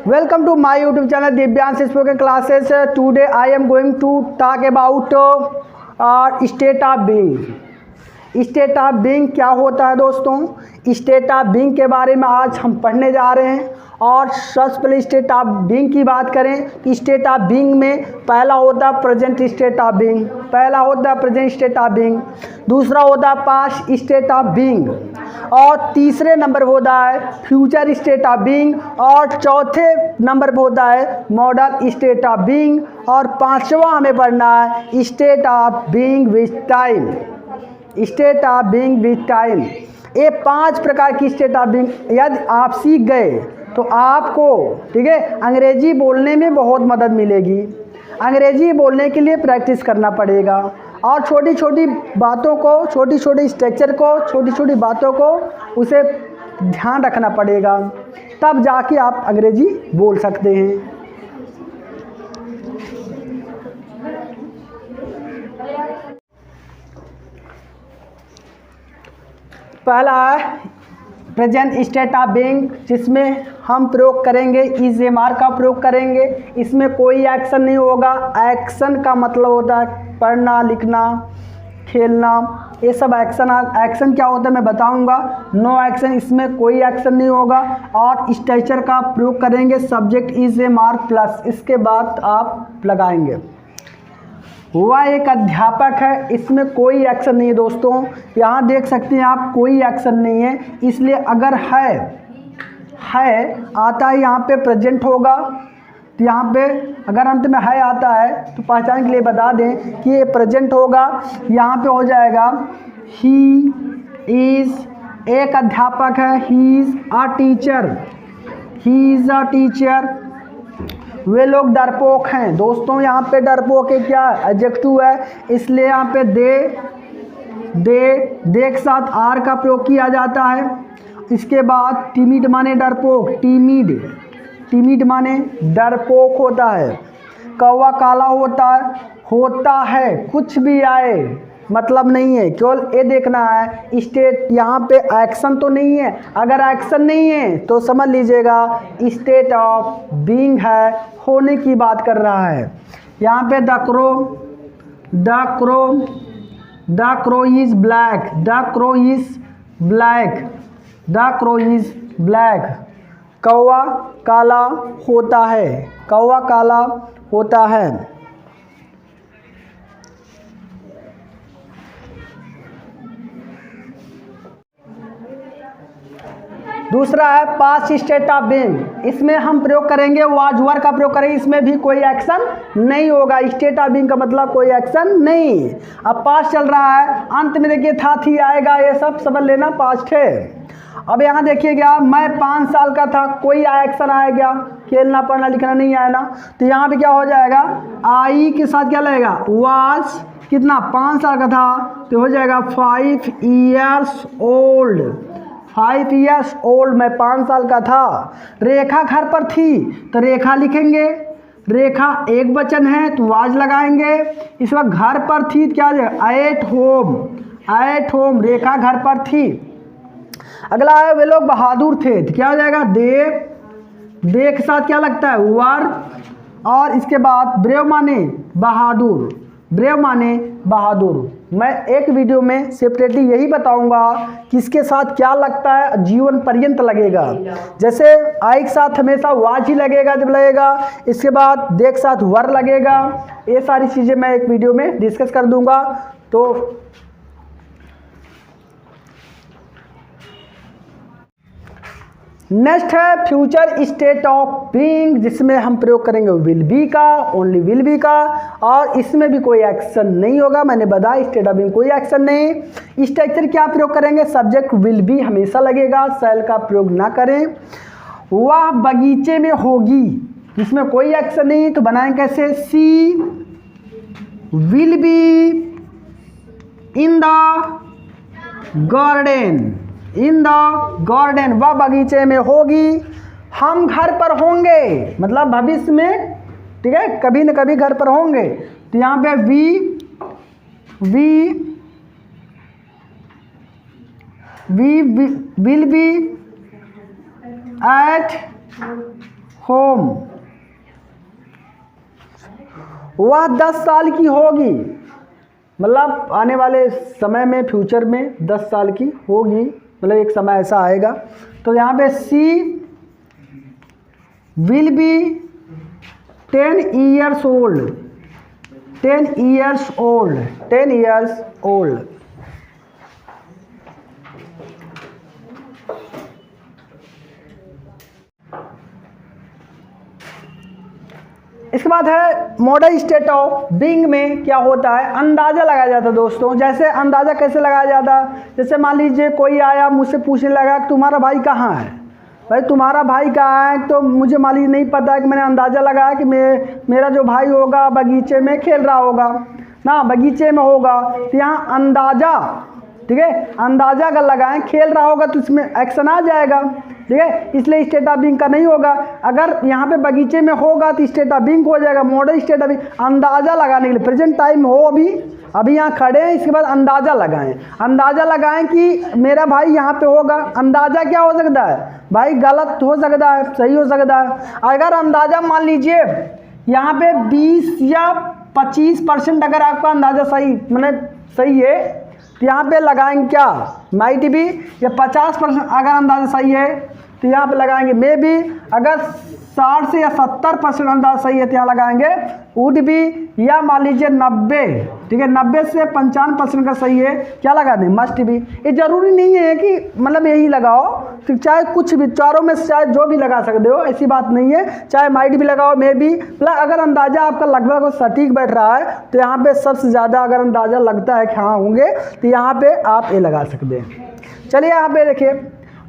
Welcome to my YouTube channel Divyansh Spoken Classes. Today I am going to talk about state of being. State of being क्या होता है दोस्तों? State of being के बारे में आज हम पढ़ने जा रहे हैं। और सबसे पहले स्टेट ऑफ बीइंग की बात करें तो स्टेट ऑफ बीइंग में पहला होता है प्रेजेंट स्टेट ऑफ बीइंग, पहला होता है प्रेजेंट स्टेट ऑफ बीइंग, दूसरा होता है पास्ट स्टेट ऑफ बीइंग, और तीसरे नंबर पर होता है फ्यूचर स्टेट ऑफ बीइंग, और चौथे नंबर पर होता है मॉडर्न स्टेट ऑफ बीइंग, और पांचवा हमें पढ़ना है state of being with time. State of being with time, ये 5 प्रकार की स्टेट ऑफ बीइंग यदि आप सीख गए तो आपको, ठीक है, अंग्रेजी बोलने में बहुत मदद मिलेगी। अंग्रेजी बोलने के लिए प्रैक्टिस करना पड़ेगा और छोटी छोटी बातों को, छोटी छोटी स्ट्रक्चर को, छोटी छोटी बातों को उसे ध्यान रखना पड़ेगा, तब जाके आप अंग्रेजी बोल सकते हैं। पहला है प्रेजेंट स्टेट ऑफ बीइंग, जिसमें हम प्रयोग करेंगे इज एम आर का प्रयोग करेंगे। इसमें कोई एक्शन नहीं होगा। एक्शन का मतलब होता है पढ़ना, लिखना, खेलना, ये सब एक्शन। एक्शन क्या होता है मैं बताऊंगा। नो एक्शन, इसमें कोई एक्शन नहीं होगा। और स्ट्रक्चर का प्रयोग करेंगे subject is M R plus, इसके बाद आप लगाएंगे। वह एक अध्यापक है, इसमें कोई एक्शन नहीं है दोस्तों। यहाँ देख सकते हैं आप, कोई एक्शन नहीं है, इसलिए अगर है आता है यहाँ पे प्रेजेंट होगा। तो यहाँ पे अगर अंत में है आता है तो पहचान के लिए बता दें कि ये प्रेजेंट होगा। यहाँ पे हो जाएगा ही इज़, एक अध्यापक है, he is a teacher, he is a teacher. वे लोग डरपोक हैं दोस्तों। यहाँ पे डरपोक है क्या, एडजेक्टिव है, इसलिए यहाँ पे दे के साथ आर का प्रयोग किया जाता है। इसके बाद टिमिड माने डरपोक, टिमिड माने डरपोक होता है। कौवा काला होता है, कुछ भी आए मतलब नहीं है, केवल ये देखना है स्टेट। यहाँ पे एक्शन तो नहीं है, अगर एक्शन नहीं है तो समझ लीजिएगा स्टेट ऑफ बीइंग है, होने की बात कर रहा है। यहाँ पे the crow is black, the crow is black, कौवा काला होता है, कौवा काला होता है। दूसरा है पास्ट स्टेट ऑफ बीइंग, इसमें हम प्रयोग करेंगे वाज वर का प्रयोग करेंगे। इसमें भी कोई एक्शन नहीं होगा। स्टेट ऑफ बीइंग का मतलब कोई एक्शन नहीं। अब पास्ट चल रहा है, अंत में देखिए था, थी आएगा, ये सब समझ लेना पास्ट है। अब यहाँ देखिएगा मैं 5 साल का था, कोई एक्शन आएगा, खेलना पढ़ना लिखना नहीं आया ना, तो यहाँ पे क्या हो जाएगा, आई के साथ क्या लगेगा, वाज, कितना 5 साल का था, तो हो जाएगा 5 years old, 5 years old, मैं 5 साल का था। रेखा घर पर थी तो रेखा लिखेंगे, रेखा एक वचन है तो वाज लगाएंगे। इस वक्त घर पर थी क्या हो जाएगा, एट होम, रेखा घर पर थी। अगला है वे लोग बहादुर थे तो क्या हो जाएगा, दे के साथ क्या लगता है, वर, और इसके बाद ब्रेव माने बहादुर, ब्रेव माने बहादुर। मैं एक वीडियो में सेपरेटली यही बताऊंगा किसके साथ क्या लगता है, जीवन पर्यंत लगेगा। जैसे आई के साथ हमेशा वाज ही लगेगा जब लगेगा, इसके बाद दे के साथ वर लगेगा। ये सारी चीज़ें मैं एक वीडियो में डिस्कस कर दूंगा। तो नेक्स्ट है फ्यूचर स्टेट ऑफ बीइंग, जिसमें हम प्रयोग करेंगे विल बी का, ओनली विल बी का, और इसमें भी कोई एक्शन नहीं होगा। मैंने बताया स्टेट ऑफ बीइंग कोई एक्शन नहीं। स्ट्रक्चर क्या प्रयोग करेंगे, सब्जेक्ट विल बी हमेशा लगेगा, शैल का प्रयोग ना करें। वह बगीचे में होगी, इसमें कोई एक्शन नहीं, तो बनाएं कैसे, she will be in the garden, वह बगीचे में होगी। हम घर पर होंगे, मतलब भविष्य में, ठीक है, कभी न कभी घर पर होंगे। तो यहाँ पे we will be at home, वह 10 साल की होगी, मतलब आने वाले समय में फ्यूचर में 10 साल की होगी, मतलब एक समय ऐसा आएगा। तो यहाँ पे सी will B 10 years old, 10 years old, 10 years old। इसके बाद है मॉडल स्टेट ऑफ बीइंग में क्या होता है, अंदाज़ा लगाया जाता है दोस्तों। जैसे अंदाज़ा कैसे लगाया जाता है, जैसे मान लीजिए कोई आया मुझसे पूछने लगा कि तुम्हारा भाई कहाँ है, भाई तुम्हारा भाई कहाँ है, तो मुझे मान लीजिए नहीं पता है कि मैंने अंदाज़ा लगाया कि मेरा जो भाई होगा बगीचे में खेल रहा होगा ना, बगीचे में होगा, तो यहाँ अंदाज़ा, ठीक है, अंदाज़ा अगर लगाएं खेल रहा होगा तो इसमें एक्शन आ जाएगा, ठीक है, इसलिए स्टेट ऑफ बीइंग का नहीं होगा। अगर यहाँ पे बगीचे में होगा तो स्टेट ऑफ बीइंग हो जाएगा। मॉडल स्टेट ऑफ बीइंग अंदाज़ा लगाने के लिए, प्रेजेंट टाइम हो अभी यहाँ खड़े हैं, इसके बाद अंदाज़ा लगाएं, अंदाज़ा लगाएं कि मेरा भाई यहाँ पे होगा। अंदाज़ा क्या हो सकता है भाई, गलत हो सकता है, सही हो सकता है। अगर अंदाज़ा मान लीजिए यहाँ पे 20 या 25% अगर आपका अंदाज़ा सही मतलब सही है तो यहाँ पे लगाएंगे क्या, माइट भी, या 50% अगर अंदाज़ा सही है तो यहाँ पे लगाएंगे मे बी। अगर 60 से या 70% अंदाज़ा सही है तो यहाँ लगाएंगे वुड भी, या मान लीजिए 90, ठीक है, 90 से 55% का सही है क्या लगा दें, मस्ट भी। ये ज़रूरी नहीं है कि मतलब यही लगाओ, तो चाहे कुछ भी चारों में चाहे जो भी लगा सकते हो, ऐसी बात नहीं है, चाहे माइट भी लगाओ मे भी। मतलब अगर अंदाज़ा आपका लगभग सटीक बैठ रहा है तो यहाँ पे सबसे ज़्यादा अगर अंदाज़ा लगता है कि हाँ होंगे तो यहाँ पे आप ये लगा सकते हैं। चलिए यहाँ पे देखिए,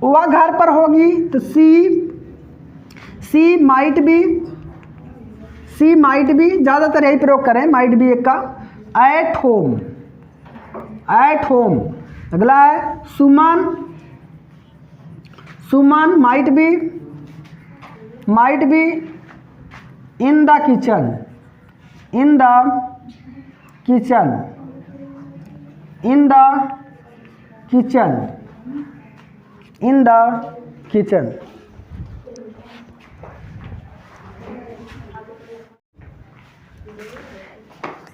वह घर पर होगी तो सी माइट बी, ज़्यादातर यही प्रयोग करें, माइट बी एक का। एट होम, अगला है Suman might be in the kitchen,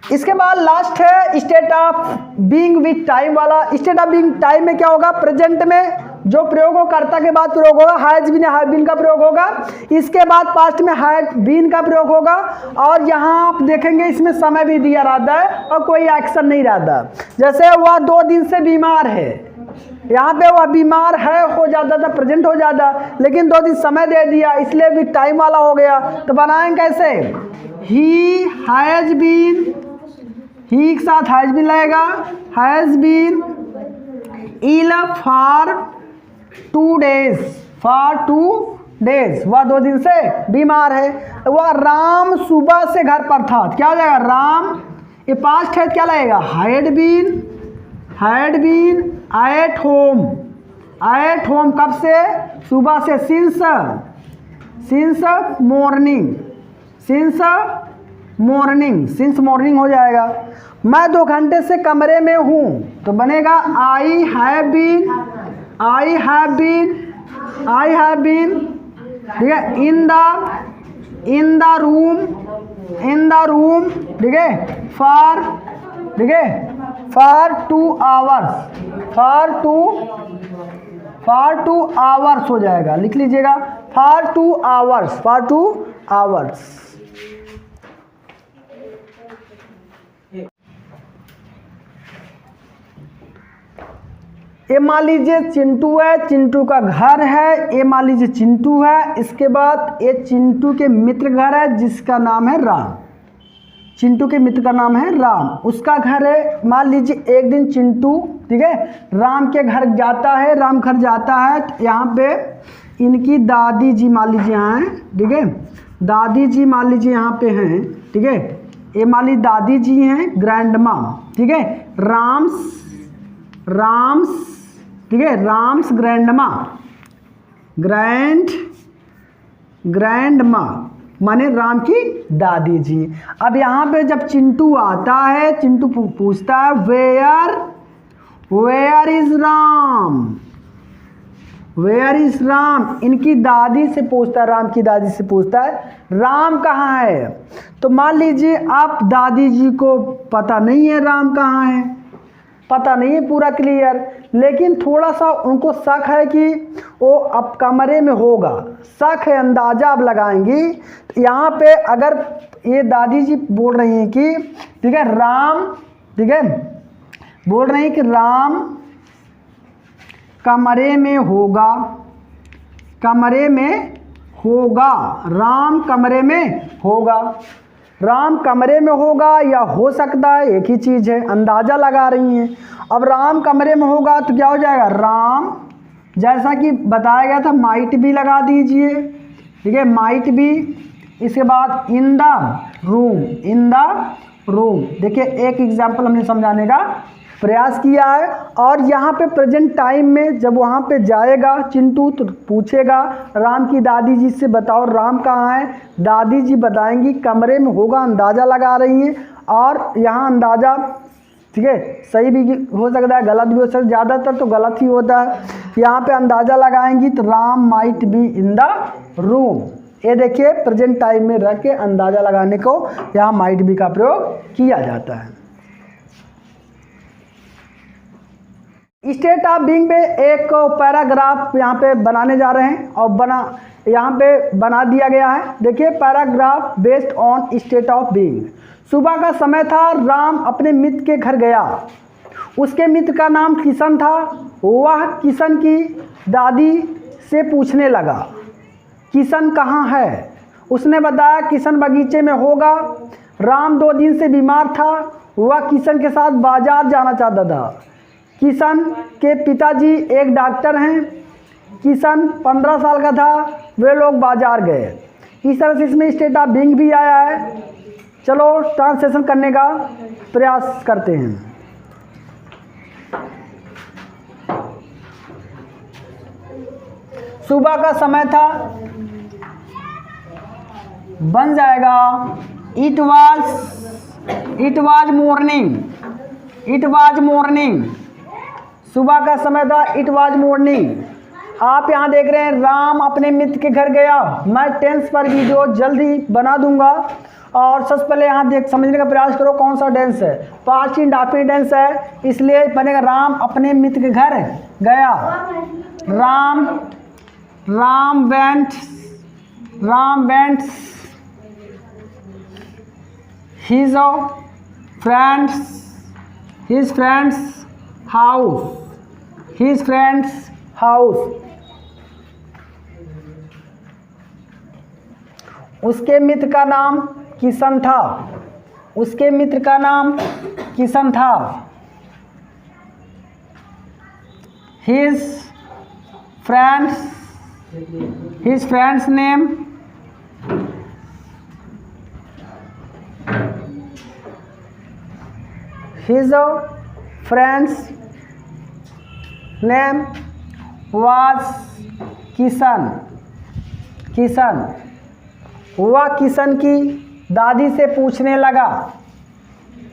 इसके बाद लास्ट है state of being with time वाला। स्टेट ऑफ बीइंग टाइम में क्या होगा, प्रेजेंट में जो प्रयोग हो कर्ता के बाद प्रयोग होगा, हैज बीन, हैव बीन का प्रयोग होगा, इसके बाद पास्ट में हैड बीन का प्रयोग होगा, और यहाँ आप देखेंगे इसमें समय भी दिया रहता है और कोई एक्शन नहीं रहता। जैसे वह 2 दिन से बीमार है, यहाँ पे वह बीमार है हो जाता था, प्रेजेंट हो जाता, लेकिन 2 दिन समय दे दिया इसलिए विथ टाइम वाला हो गया। तो बनाएंगे कैसे, ही हैज बीन, ही के साथ हैज बीन लगेगा, has been ill for 2 days, वह 2 दिन से बीमार है। वह राम सुबह से घर पर था, क्या हो जाएगा, राम, ये पास्ट है, क्या लगेगा, हैड बीन एट होम, कब से, सुबह से, सिंस मॉर्निंग हो जाएगा। मैं 2 घंटे से कमरे में हूँ तो बनेगा आई हैव बीन, ठीक है, इन द रूम, ठीक है, फॉर 2 आवर्स हो जाएगा, लिख लीजिएगा, फॉर 2 आवर्स। ये मान लीजिए चिंटू है, चिंटू का घर है, ये मान लीजिए चिंटू है, इसके बाद ये चिंटू के मित्र घर है जिसका नाम है राम, चिंटू के मित्र का नाम है राम, उसका घर है। मान लीजिए एक दिन चिंटू, ठीक है, राम के घर जाता है, राम घर जाता है, यहाँ पे इनकी दादी जी मान लीजिए यहाँ हैं, ठीक है, दादी जी मान लीजिए यहाँ पे हैं, ठीक है, ये मान लीजिए दादी जी हैं, ग्रैंड माँ, ठीक है, राम्स, ठीक है, राम्स ग्रैंड माँ माने राम की दादी जी। अब यहाँ पे जब चिंटू आता है, चिंटू पूछता है where is Ram, where is Ram, इनकी दादी से पूछता है, राम की दादी से पूछता है राम कहाँ है। तो मान लीजिए आप दादी जी को पता नहीं है राम कहाँ है, पता नहीं है पूरा क्लियर, लेकिन थोड़ा सा उनको शक है कि वो अब कमरे में होगा, शक है, अंदाज़ा आप लगाएंगी। तो यहाँ पे अगर ये दादी जी बोल रही हैं कि ठीक है राम, ठीक है बोल रही हैं कि राम कमरे में होगा, कमरे में होगा, राम कमरे में होगा, राम कमरे में होगा या हो सकता है, एक ही चीज़ है, अंदाज़ा लगा रही हैं। अब राम कमरे में होगा तो क्या हो जाएगा, राम जैसा कि बताया गया था माइट भी लगा दीजिए, ठीक है माइट भी। इसके बाद in the room, in the room, देखिए एक एग्जाम्पल हमने समझाने का प्रयास किया है। और यहाँ पे प्रेजेंट टाइम में जब वहाँ पे जाएगा चिंटू तो पूछेगा राम की दादी जी से बताओ राम कहाँ है, दादी जी बताएंगी कमरे में होगा, अंदाज़ा लगा रही हैं। और यहाँ अंदाज़ा ठीक है सही भी हो सकता है, गलत भी हो सकता है, ज़्यादातर तो गलत ही होता है। यहाँ पे अंदाज़ा लगाएंगी तो Ram might be in the room, ये देखिए प्रेजेंट टाइम में रख के अंदाज़ा लगाने को यहाँ माइट बी का प्रयोग किया जाता है। स्टेट ऑफ बीइंग में एक पैराग्राफ यहाँ पे बनाने जा रहे हैं और यहाँ पे बना दिया गया है। देखिए paragraph based on state of being. सुबह का समय था, राम अपने मित्र के घर गया, उसके मित्र का नाम किशन था। वह किशन की दादी से पूछने लगा किशन कहाँ है, उसने बताया किशन बगीचे में होगा। राम 2 दिन से बीमार था, वह किशन के साथ बाजार जाना चाहता था। किशन के पिताजी एक डॉक्टर हैं, किशन 15 साल का था, वे लोग बाजार गए। इस तरह से इसमें स्टेट ऑफ बीइंग भी आया है। चलो ट्रांसलेशन करने का प्रयास करते हैं। सुबह का समय था, बन जाएगा it was morning, it was morning, सुबह का समय था, इट वाज मॉर्निंग। आप यहाँ देख रहे हैं राम अपने मित्र के घर गया। मैं टेंस पर वीडियो जल्दी बना दूंगा और सबसे पहले यहाँ देख समझने का प्रयास करो कौन सा टेंस है, पास्ट इंडेफिनिट टेंस है, इसलिए बनेगा राम अपने मित्र के घर गया। Ram went his friend's house, उसके मित्र का नाम किशन था, उसके मित्र का नाम किशन था। his friend's name was Kishan. वह किशन की दादी से पूछने लगा,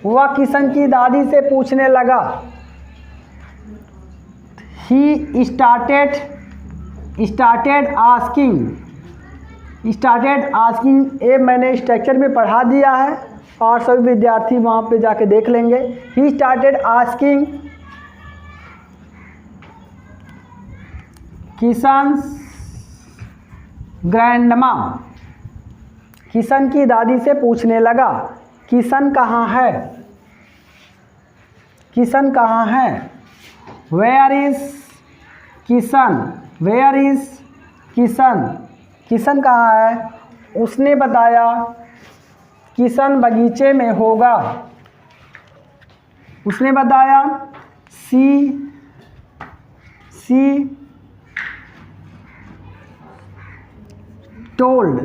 वह किशन की दादी से पूछने लगा। he started asking, ये मैंने स्ट्रक्चर में पढ़ा दिया है और सभी विद्यार्थी वहाँ पे जाके देख लेंगे। he started asking Kishan's grandma, Kishan की दादी से पूछने लगा किशन कहाँ है, किशन कहाँ है। वेयर इज किशन, किशन कहाँ है। उसने बताया किशन बगीचे में होगा, उसने बताया सी told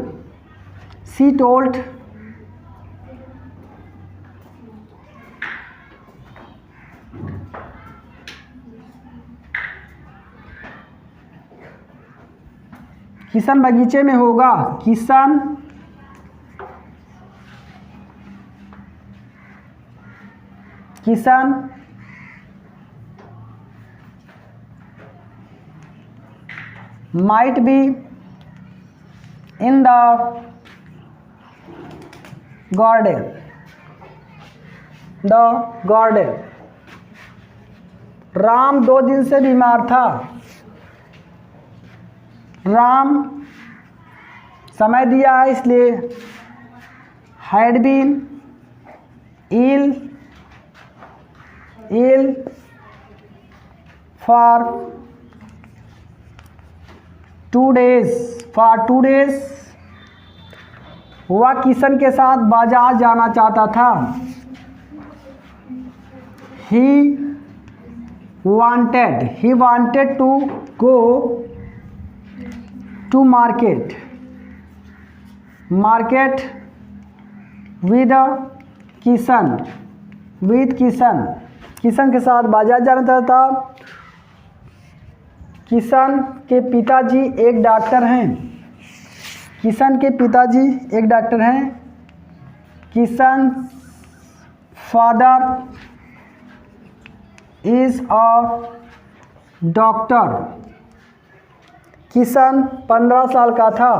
किशन बगीचे में होगा, Kishan might be in the garden. The garden. Ram 2 दिन से बीमार था। राम समय दिया है इसलिए had been ill for 2 days. For 2 days वह किशन के साथ बाजार जाना चाहता था। He wanted to go to market with Kishan के साथ बाजार जाना चाहता था। किशन के पिताजी एक डॉक्टर हैं। Kishan father is a doctor. Kishan 15 साल का था।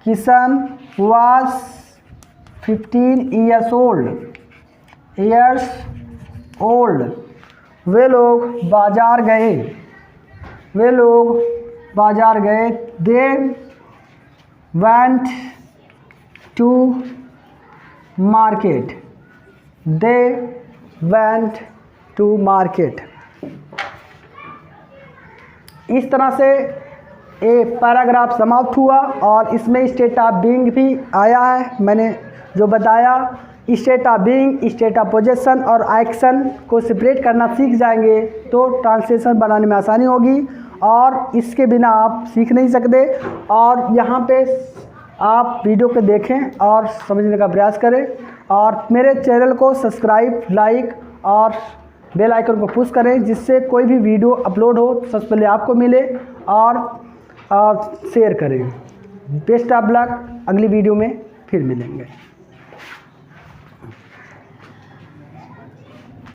Kishan was 15 years old। वे लोग बाजार गए। They went to market। इस तरह से एक पैराग्राफ समाप्त हुआ और इसमें स्टेट ऑफ बीइंग भी आया है। मैंने जो बताया, state of being, state of position और एक्शन को सेपरेट करना सीख जाएंगे तो ट्रांसलेशन बनाने में आसानी होगी, और इसके बिना आप सीख नहीं सकते। और यहाँ पे आप वीडियो को देखें और समझने का प्रयास करें, और मेरे चैनल को सब्सक्राइब, लाइक और बेल आइकन को पुश करें, जिससे कोई भी वीडियो अपलोड हो सबसे पहले आपको मिले, और शेयर करें। बेस्ट ऑफ लक, अगली वीडियो में फिर मिलेंगे।